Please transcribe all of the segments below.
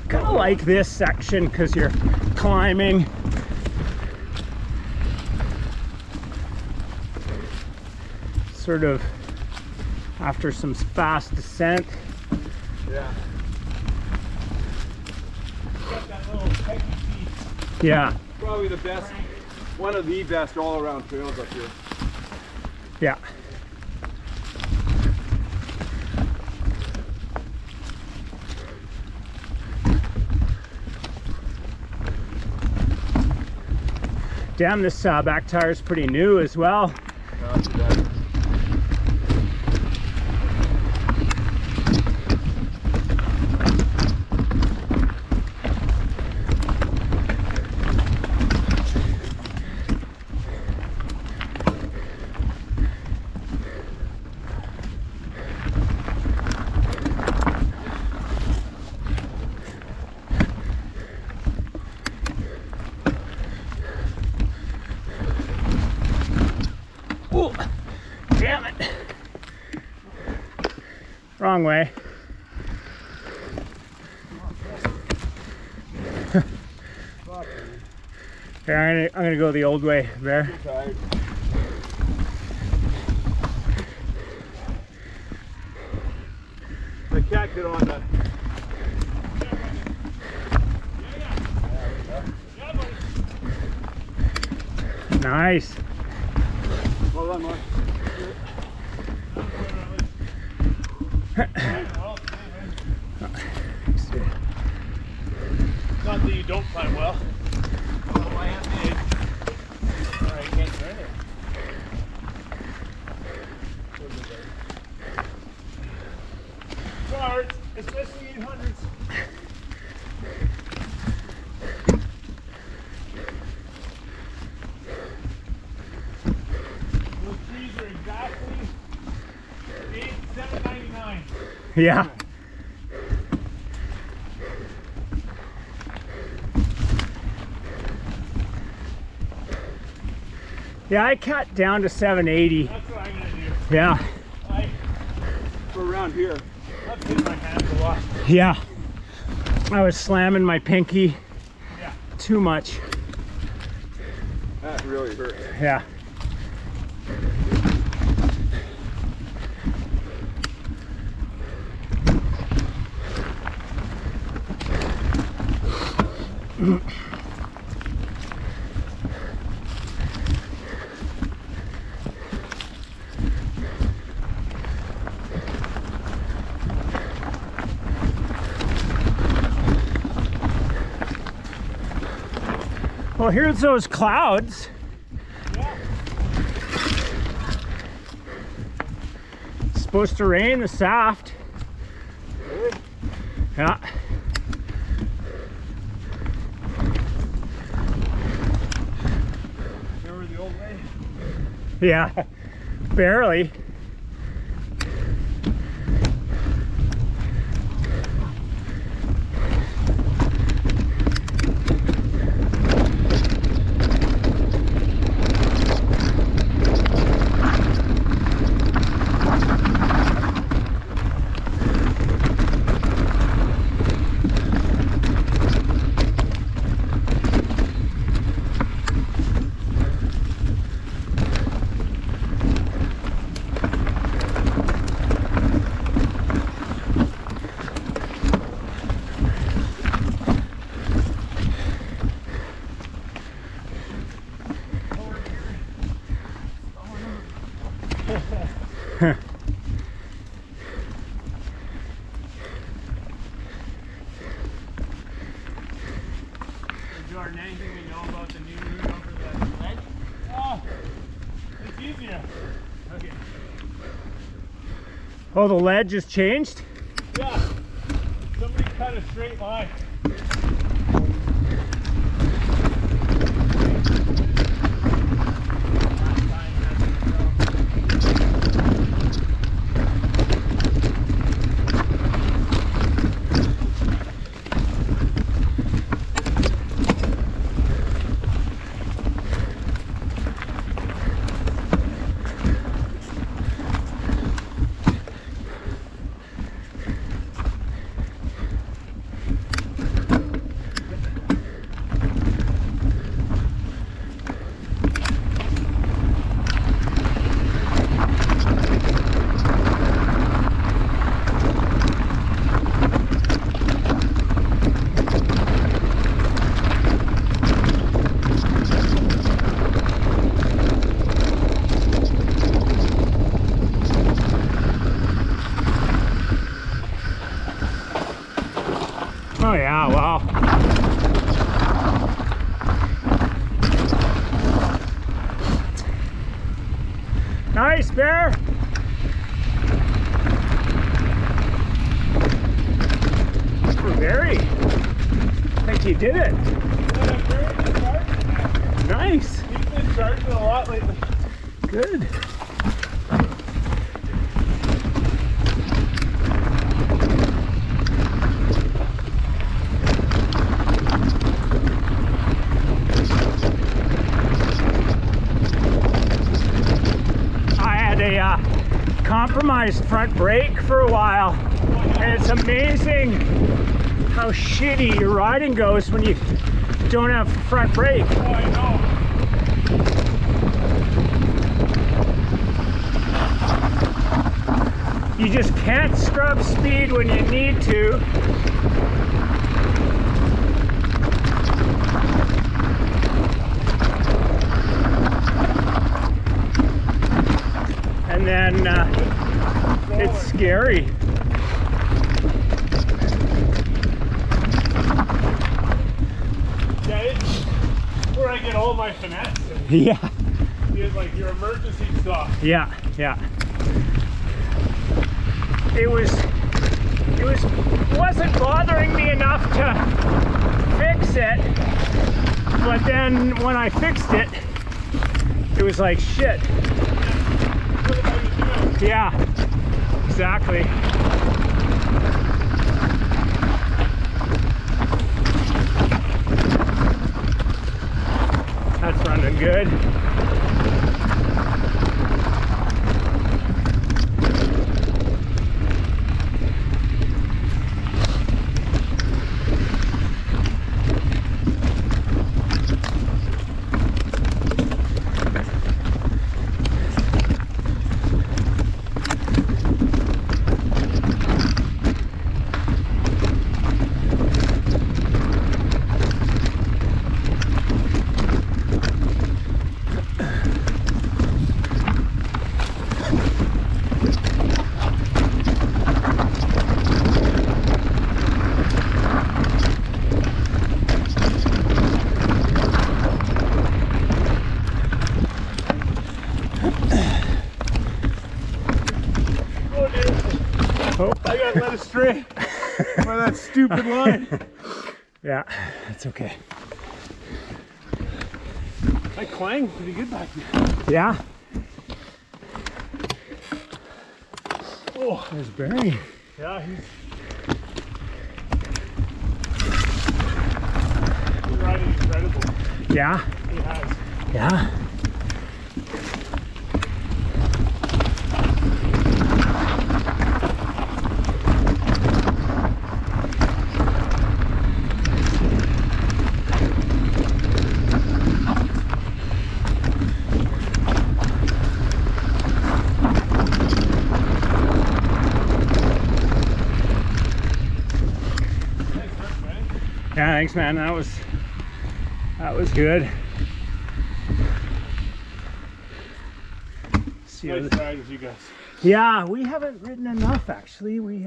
kind of like this section because you're climbing. Sort of after some fast descent. Yeah. Got that little peggy piece. Yeah. Probably the best, one of the best all-around trails up here. Yeah. Damn, this back tire is pretty new as well. Not too bad. Oh, damn it. Wrong way. Here, I'm gonna go the old way, Bear. Tired. I can't get on that. Nice. Hold on, Mark. Not that you don't climb well. Oh, I have to. Alright, you can't turn it. It's hard, especially 800s. Those trees are exactly $7.99. Yeah. Yeah, I cut down to 780. That's what I'm gonna do. Yeah. For around here. I've hit my hands a lot. Yeah. I was slamming my pinky Yeah. too much. That really hurt. Yeah. Well, here's those clouds. Yeah. It's supposed to rain this aft. Really? Yeah. Remember the old way? Yeah. Barely. Jordan, anything we know about the new route over the ledge? Oh, it's easier. Okay. Oh, the ledge has changed? Yeah. Somebody cut a straight line. Oh yeah, wow. Nice, Bear. Very. I think he did it. Nice. He's been charging a lot lately. Good. I had a compromised front brake for a while, and it's amazing how shitty your riding goes when you don't have a front brake. Oh, I know. You just can't scrub speed when you need to. And then it's scary. Yeah, it's where I get all my finesse. Yeah. It's like your emergency stuff. Yeah, yeah. It wasn't bothering me enough to fix it, but then when I fixed it, it was like shit. Yeah, exactly. That's running good. Oh, I got led astray by that stupid line. yeah, that's okay. I clanged pretty good back there. Yeah, Oh, there's Barry. yeah, he's riding incredible. Yeah, He has. yeah. Yeah, thanks, man. That was good. See you. Nice rides, you guys. Yeah, we haven't ridden enough actually. We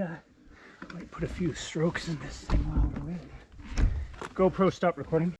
might put a few strokes in this thing while we're waiting. GoPro, stop recording.